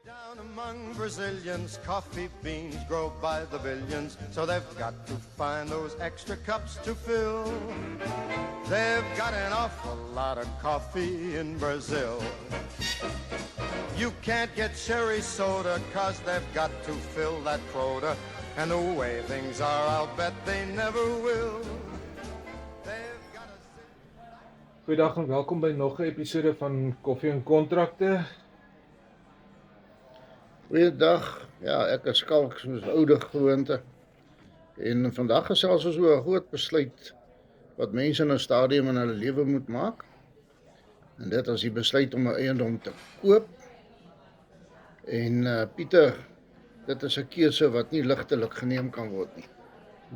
Down among Brazilians, coffee beans grow by the billions, so they've got to find those extra cups to fill. They've got an awful lot of coffee in Brazil. You can't get cherry soda, 'cause they've got to fill that quota, and the way things are, I'll bet they never will. They've got a... Goeiedag en welkom by nog 'n episode van Koffie en Kontrakte. Goeiedag, ja, ek is Skalk soos oude gewoonte. En vandag gesels ons oor 'n groot besluit wat mense in 'n stadium in hulle lewe moet maak. En dit is die besluit om 'n eiendom te koop. En Pieter, dit is 'n keuse wat nie ligtelik geneem kan word nie.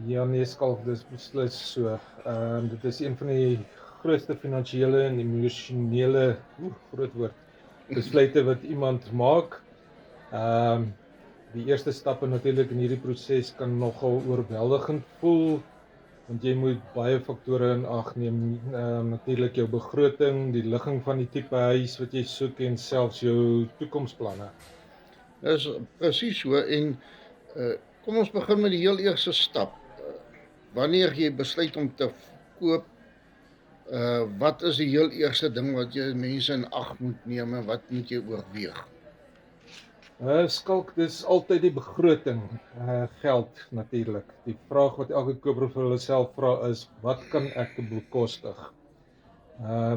Ja nee Skalk, dis beslis so. Dit is een van die grootste finansiële en emosionele, groot woord, besluite wat iemand maak. Die eerste stappe natuurlik in hierdie proses kan nogal oorweldigend voel, want jy moet baie faktore in ag neem, natuurlik jou begroting, die ligging van die tipe huis wat jy soek en selfs jou toekomsplanne. Dis presies so en kom ons begin met die heel eerste stap. Wanneer jy besluit om te koop, wat is die heel eerste ding wat jy mense in ag moet neem en wat moet jy oorweeg? Skalk, dis altyd die begroting, geld natuurlik. Die vraag wat elke koper vir hulle self vra is, wat kan ek bekostig?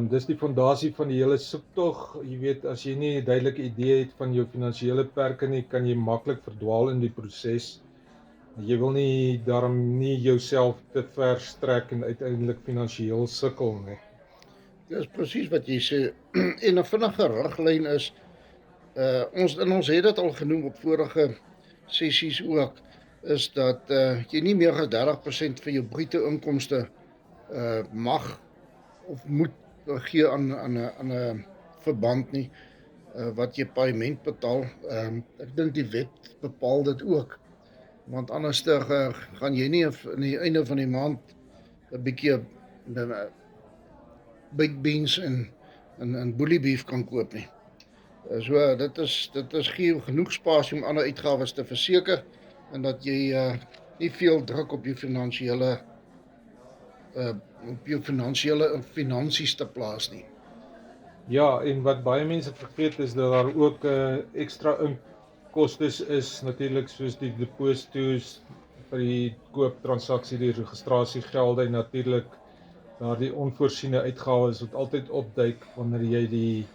Dis die fondasie van die hele soektog. Jy weet, as jy nie 'n duidelike idee het van jou finansiële perke nie, kan jy maklik verdwaal in die proses. Jy wil daarom nie jouself te ver strek en uiteindelik finansiëel sukkel nie. Dis presies wat jy sê. En 'n vinnige riglyn is, ons het dit al genoem op vorige sessies ook, is dat jy nie meer as 30% van jou bruto inkomste mag of moet gee aan 'n verband nie, wat jy paaiement betaal. Ek dink die wet bepaal dit ook, want anders gaan jy nie aan die einde van die maand 'n bietjie baked beans en bully beef kan koop nie. So dit is gee genoeg spasie om ander uitgawes te verseker en dat jy nie veel druk op jou finansies te plaas nie. Ja, en wat baie mense vergeet is dat daar ook ekstra kostes is, natuurlik soos die depositos vir die kooptransaksie, die registrasiegelde en natuurlik daardie onvoorsiene uitgawes wat altyd opduik wanneer jy die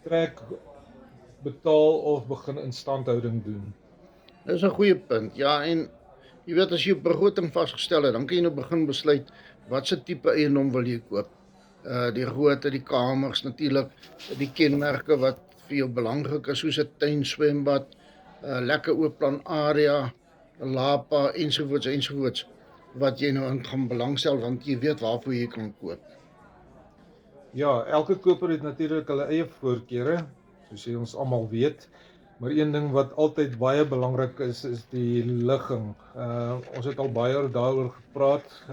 trek betaal of begin instandhouding doen. Dis 'n goeie punt. Ja, en jy weet as jy 'n begroting vasgestel het, dan kan jy nou begin besluit watse tipe eiendom wil jy koop. Die grootte, die kamers natuurlik, die kenmerke wat vir jou belangrik is, soos 'n tuin, swembad, lekker oop plan area, 'n lapa ensovoorts wat jy nou in gaan belangstel want jy weet waarvoor jy kan koop. Ja, elke koper het natuurlik hulle eie voorkeure, soos jy ons almal weet. Maar een ding wat altyd baie belangrik is die ligging. Ons het al baie daaroor gepraat,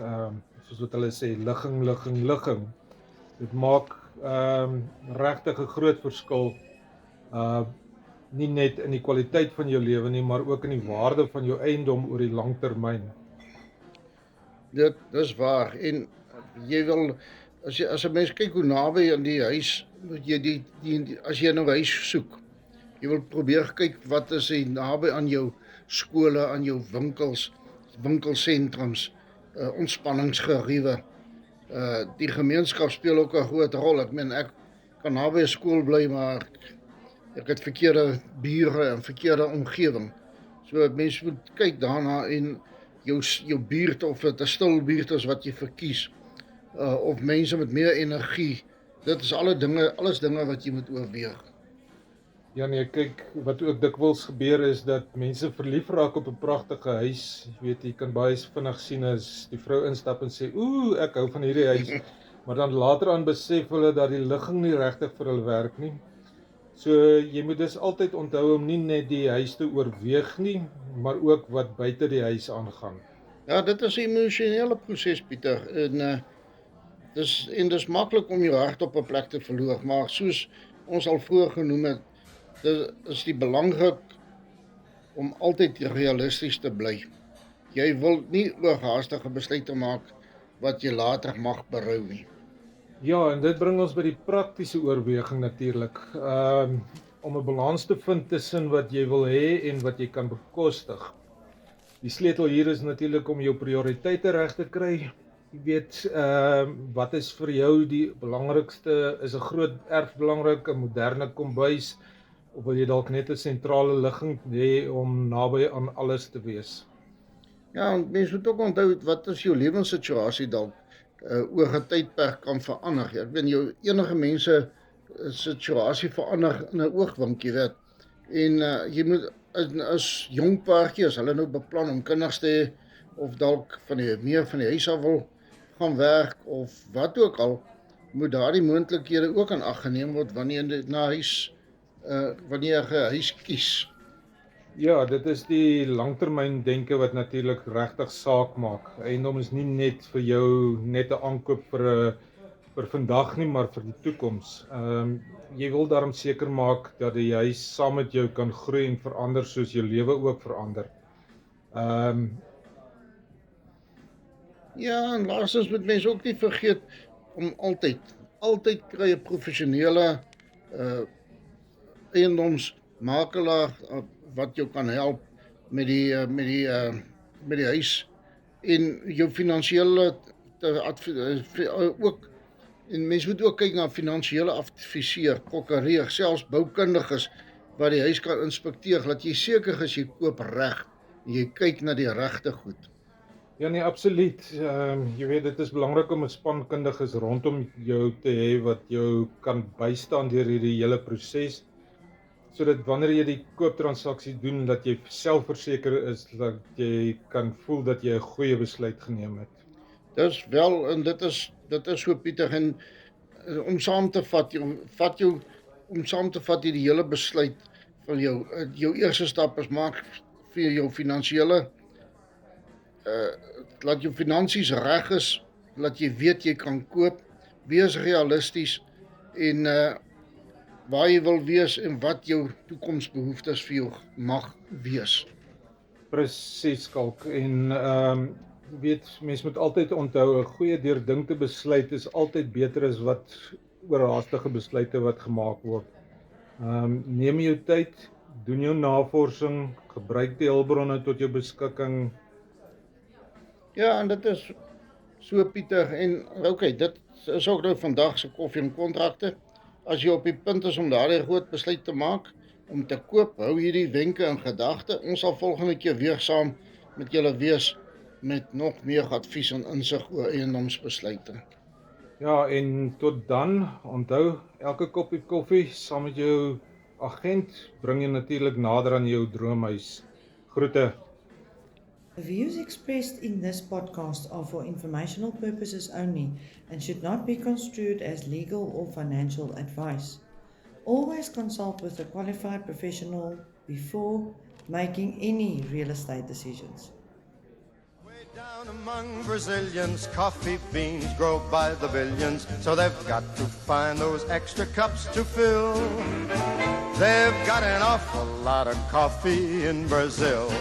soos wat hulle sê, ligging. Dit maak regtig 'n groot verskil, nie net in die kwaliteit van jou lewe nie, maar ook in die waarde van jou eiendom oor die lang termyn. Dit is waar en jy wil as 'n mens kyk hoe naby aan die huis moet jy as jy nou 'n huis soek, jy wil probeer kyk wat is die naby aan jou skole, aan jou winkelsentrums, ontspanningsgeriewe. Die gemeenskap speel ook 'n groot rol. Ek meen ek kan naby 'n skool bly, maar ek het verkeerde bure en verkeerde omgewing. So mense moet kyk daarna en jou buurt, of dit 'n stil buurt is wat jy verkies, of mense met meer energie. Dit is alles dinge wat jy moet oorweeg. Ja nee, kyk, wat ook dikwels gebeur is dat mense verlief raak op 'n pragtige huis. Jy weet, jy kan baie vinnig sien as die vrou instap en sê, "Ooh, ek hou van hierdie huis." Maar dan later aan besef hulle dat die ligging nie regtig vir hulle werk nie. So jy moet dus altyd onthou om nie net die huis te oorweeg nie, maar ook wat buite die huis aangaan. Ja, dit is 'n emosionele proses, Pieter. En dis maklik om jou hart op 'n plek te verloor, maar soos ons al vroeër genoem het, Dit is die belangrik om altyd realisties te bly. Jy wil nie oorhaastige besluite maak wat jy later mag berou nie. Ja, en dit bring ons by die praktiese oorweging natuurlik. Om 'n balans te vind tussen wat jy wil hê en wat jy kan bekostig. Die sleutel hier is natuurlik om jou prioriteite reg te kry. Jy weet, wat is vir jou die belangrikste? Is 'n groot erf belangrik, 'n moderne kombuis, of wil jy dalk net 'n sentrale ligging hê om naby aan alles te wees? Ja, en mense moet ook onthou wat is jou lewenssituasie dalk oor 'n tydperk kan verander. Ek weet jou enige mense situasie verander in 'n oogwink, jy weet. En jy moet as jong paartjie, as hulle nou beplan om kinders te hê of dalk meer van die huis af wil gaan werk of wat ook al, moet daardie moontlikhede ook in ag geneem word wanneer jy wanneer jy 'n huis kies. Ja, dit is die langtermyn denke wat natuurlik regtig saak maak. Eiendom is nie net vir jou net 'n aankoop vir vandag nie, maar vir die toekoms. Jy wil daarom seker maak dat die huis saam met jou kan groei en verander soos jou lewe ook verander. Ja, en laastens moet mense ook nie vergeet om altyd kry 'n professionele eiendomsmakelaar wat jou kan help met die huis en jou finansiële ook. En mense moet ook kyk na finansiële adviseur, prokureur, selfs boukundiges wat die huis kan inspekteer, dat jy seker is jy koop reg en jy kyk na die regte goed. Ja nee, absoluut. Jy weet, dit is belangrik om 'n span kundiges rondom jou te hê wat jou kan bystaan deur hierdie hele proses, sodat wanneer jy die kooptransaksie doen, dat jy selfverseker is dat jy kan voel dat jy 'n goeie besluit geneem het. Dis wel, en dit is so Pieter, en om saam te vat, om saam te vat hierdie hele besluit van jou eerste stap is maak vir jou finansiële laat jou finansies reg is, laat jy weet jy kan koop, wees realisties en waar jy wil wees en wat jou toekomsbehoeftes vir jou mag wees. Presies, Kalk. En weet, mens moet altyd onthou, 'n goeie deurdinkte besluit is altyd beter as wat oorhaastige besluite wat gemaak word. Neem jou tyd, doen jou navorsing, gebruik die hulpbronne tot jou beskikking. Ja, en dit is so Pieter, en dit is ook nou vandag se koffie en kontrakte. As jy op die punt is om daardie groot besluit te maak, om te koop, hou hierdie wenke in gedagte. Ons sal volgende keer weer saam met julle wees met nog meer advies en insig oor eiendomsbesluite. Ja, en tot dan, onthou, elke koppie koffie saam met jou agent bring jy natuurlik nader aan jou droomhuis. Groete. The views expressed in this podcast are for informational purposes only and should not be construed as legal or financial advice. Always consult with a qualified professional before making any real estate decisions. Way down among Brazilians, coffee beans grow by the billions, so they've got to find those extra cups to fill. They've got an awful lot of coffee in Brazil.